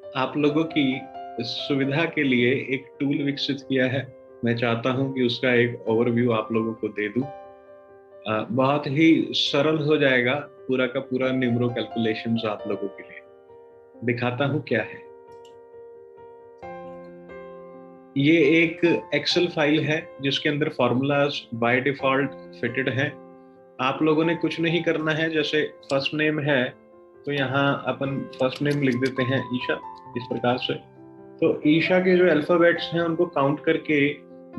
आप लोगों की सुविधा के लिए एक टूल विकसित किया है। मैं चाहता हूं कि उसका एक ओवरव्यू आप लोगों को दे दूं। बहुत ही सरल हो जाएगा पूरा का पूरा न्यूमरो कैलकुलेशंस आप लोगों के लिए। दिखाता हूं क्या है। ये एक एक्सेल फाइल है जिसके अंदर फॉर्मूलाज बाय डिफॉल्ट फिटेड हैं। आप लोगों ने कुछ नहीं करना है। जैसे फर्स्ट नेम है तो यहाँ अपन फर्स्ट नेम लिख देते हैं ईशा, इस प्रकार से। तो ईशा के जो अल्फाबेट्स हैं उनको काउंट करके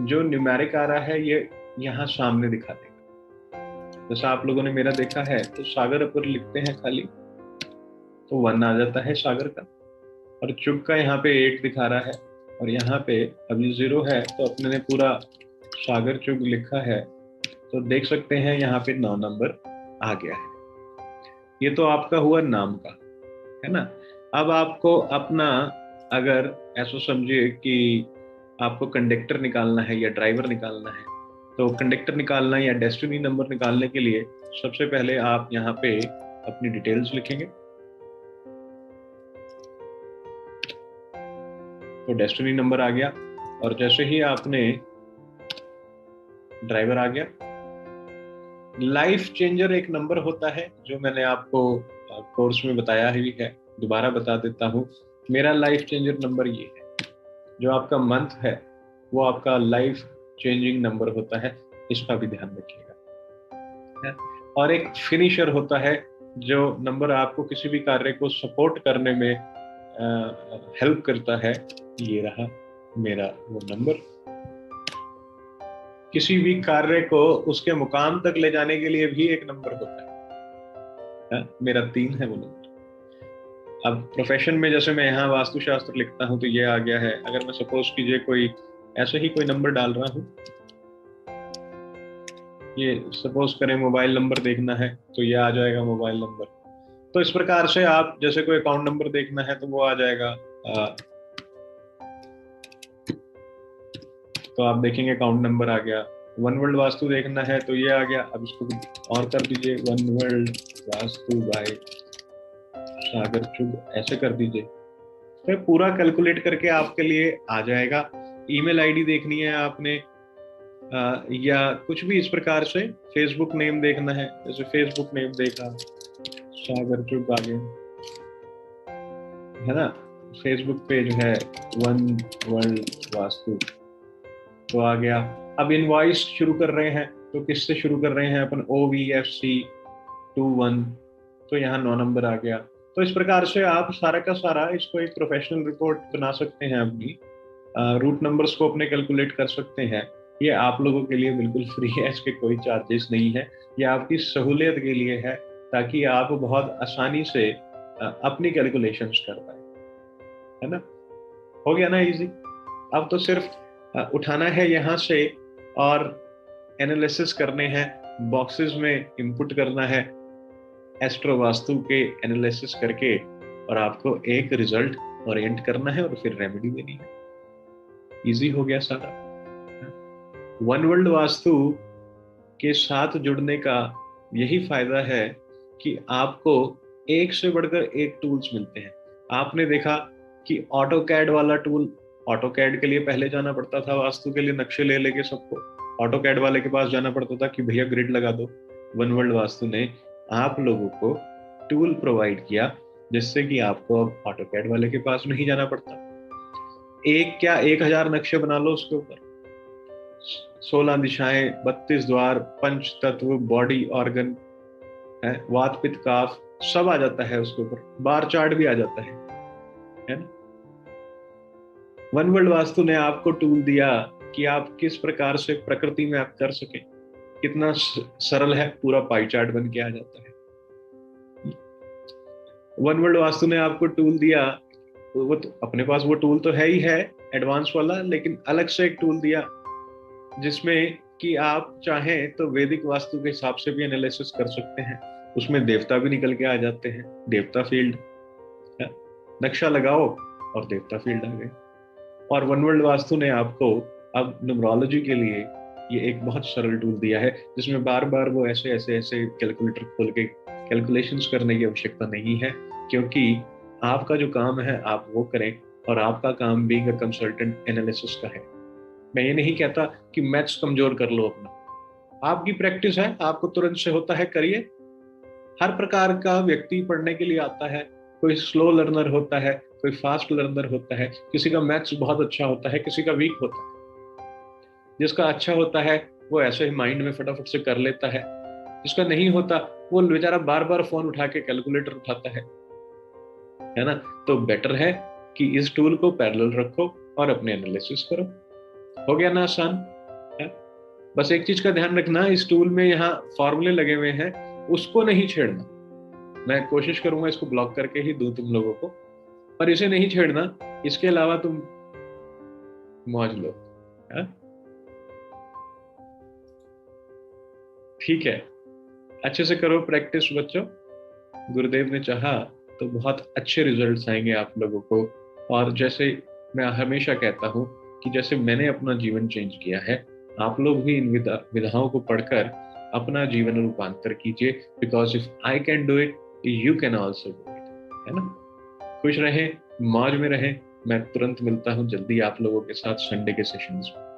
जो न्यूमेरिक आ रहा है ये यहाँ सामने दिखा देगा। जैसा आप लोगों ने मेरा देखा है तो सागर अपर लिखते हैं खाली, तो 1 आ जाता है सागर का। और चुग का यहाँ पे 8 दिखा रहा है, और यहाँ पे अभी 0 है तो अपने ने पूरा सागर चुग लिखा है। तो देख सकते हैं यहाँ पे 9 नंबर आ गया है। ये तो आपका हुआ नाम का, है ना। अब आपको अपना, अगर ऐसा समझिए कि आपको कंडक्टर निकालना है या ड्राइवर निकालना है, तो कंडक्टर निकालना या डेस्टिनी नंबर निकालने के लिए सबसे पहले आप यहाँ पे अपनी डिटेल्स लिखेंगे। तो डेस्टिनी नंबर आ गया, और जैसे ही आपने ड्राइवर आ गया। लाइफ चेंजर एक नंबर होता है जो मैंने आपको कोर्स में बताया ही है, दोबारा बता देता हूँ। मेरा लाइफ चेंजर नंबर ये है। जो आपका मंथ है वो आपका लाइफ चेंजिंग नंबर होता है, इसका भी ध्यान रखिएगा। और एक फिनिशर होता है जो नंबर आपको किसी भी कार्य को सपोर्ट करने में हेल्प करता है। ये रहा मेरा वो नंबर। किसी भी कार्य को उसके मुकाम तक ले जाने के लिए भी एक नंबर होता है। मेरा 3 है वो नंबर। अब प्रोफेशन में जैसे मैं यहाँ वास्तुशास्त्र लिखता हूँ तो ये आ गया है। अगर मैं सपोज कीजिए कोई ऐसे ही कोई नंबर डाल रहा हूँ, ये सपोज करें मोबाइल नंबर देखना है तो ये आ जाएगा मोबाइल नंबर। तो इस प्रकार से आप जैसे कोई अकाउंट नंबर देखना है तो वो आ जाएगा। तो आप देखेंगे अकाउंट नंबर आ गया। वन वर्ल्ड वास्तु देखना है तो ये आ गया। अब इसको और कर दीजिए, वन वर्ल्ड वास्तु बाय सागर चुग, ऐसे कर दीजिए। तो पूरा कैलकुलेट करके आपके लिए आ जाएगा। ईमेल आईडी देखनी है आपने, या कुछ भी इस प्रकार से। फेसबुक नेम देखना है, जैसे फेसबुक नेम देखा, सागर चुग आ गया, है ना। फेसबुक पेज है वन वर्ल्ड वास्तु, तो आ गया। अब इनवॉइस शुरू कर रहे हैं तो किससे शुरू कर रहे हैं अपन, OVFC 21, तो यहाँ 9 नंबर आ गया। तो इस प्रकार से आप सारा का सारा इसको एक प्रोफेशनल रिपोर्ट बना सकते हैं अपनी। रूट नंबर्स को अपने कैलकुलेट कर सकते हैं। ये आप लोगों के लिए बिल्कुल फ्री है, इसके कोई चार्जेस नहीं है। ये आपकी सहूलियत के लिए है ताकि आप बहुत आसानी से अपनी कैलकुलेशंस कर पाए, है ना। हो गया ना इजी। अब तो सिर्फ उठाना है यहाँ से और एनालिसिस करने हैं, बॉक्सेस में इंपुट करना है एस्ट्रो वास्तु के एनालिसिस करके, और आपको एक रिजल्ट ओरिएंट करना है और फिर रेमेडी देनी है। इजी हो गया सारा। वन वर्ल्ड वास्तु के साथ जुड़ने का यही फायदा है कि आपको एक से बढ़कर एक टूल्स मिलते हैं। आपने देखा कि ऑटो कैड वाला टूल, ऑटो कैड के लिए पहले जाना पड़ता था वास्तु के लिए नक्शे ले लेके सबको, ऑटो कैड वाले के पास जाना पड़ता था कि भैया ग्रिड लगा दो। वन वर्ल्ड वास्तु ने आप लोगों को टूल प्रोवाइड किया जिससे कि आपको अब ऑटो कैड वाले के पास नहीं जाना पड़ता। एक क्या 1000 नक्शे बना लो उसके ऊपर, 16 दिशाएं, 32 द्वार, पंच तत्व, बॉडी ऑर्गन है, वात पित्त काफ, सब आ जाता है उसके ऊपर। बार चार्ट भी आ जाता है ना। वन वर्ल्ड वास्तु ने आपको टूल दिया कि आप किस प्रकार से प्रकृति में आप कर सके। कितना सरल है, पूरा पाई चार्ट बन के आ जाता है। वन वर्ल्ड वास्तु ने आपको टूल दिया, वो तो अपने पास वो टूल तो है ही है एडवांस वाला, लेकिन अलग से एक टूल दिया जिसमें कि आप चाहें तो वैदिक वास्तु के हिसाब से भी एनालिसिस कर सकते हैं। उसमें देवता भी निकल के आ जाते हैं, देवता फील्ड, नक्शा लगाओ और देवता फील्ड आ गए। और वन वर्ल्ड वास्तु ने आपको अब न्यूमरोलॉजी के लिए ये एक बहुत सरल टूल दिया है जिसमें बार बार वो ऐसे ऐसे ऐसे कैलकुलेटर खोल के कैलकुलेशंस करने की आवश्यकता नहीं है, क्योंकि आपका जो काम है आप वो करें, और आपका काम बीइंग अ कंसल्टेंट एनालिसिस का है। मैं ये नहीं कहता कि मैथ्स कमजोर कर लो अपना, आपकी प्रैक्टिस है, आपको तुरंत से होता है, करिए। हर प्रकार का व्यक्ति पढ़ने के लिए आता है, कोई स्लो लर्नर होता है, कोई फास्ट लर्नर होता है, किसी का मैथ्स बहुत अच्छा होता है, किसी का वीक होता है। जिसका अच्छा होता है वो ऐसे ही माइंड में फटाफट से कर लेता है, जिसका नहीं होता वो बेचारा बार बार फोन उठा के कैलकुलेटर उठाता है ना। तो बेटर है कि इस टूल को पैरेलल रखो और अपने एनालिसिस करो। हो गया ना आसान है? बस एक चीज का ध्यान रखना, इस टूल में यहाँ फॉर्मूले लगे हुए हैं, उसको नहीं छेड़ना। मैं कोशिश करूंगा इसको ब्लॉक करके ही दूं तुम लोगों को, पर इसे नहीं छेड़ना। इसके अलावा तुम मौज लो, है? ठीक है, अच्छे से करो प्रैक्टिस बच्चों। गुरुदेव ने चाहा तो बहुत अच्छे रिजल्ट्स आएंगे आप लोगों को। और जैसे मैं हमेशा कहता हूँ कि जैसे मैंने अपना जीवन चेंज किया है, आप लोग भी इन विधाओं को पढ़कर अपना जीवन रूपांतर कीजिए। Because if I can do it, you can also do it, है ना। खुश रहें, मौज में रहें। मैं तुरंत मिलता हूँ जल्दी आप लोगों के साथ संडे के सेशंस में।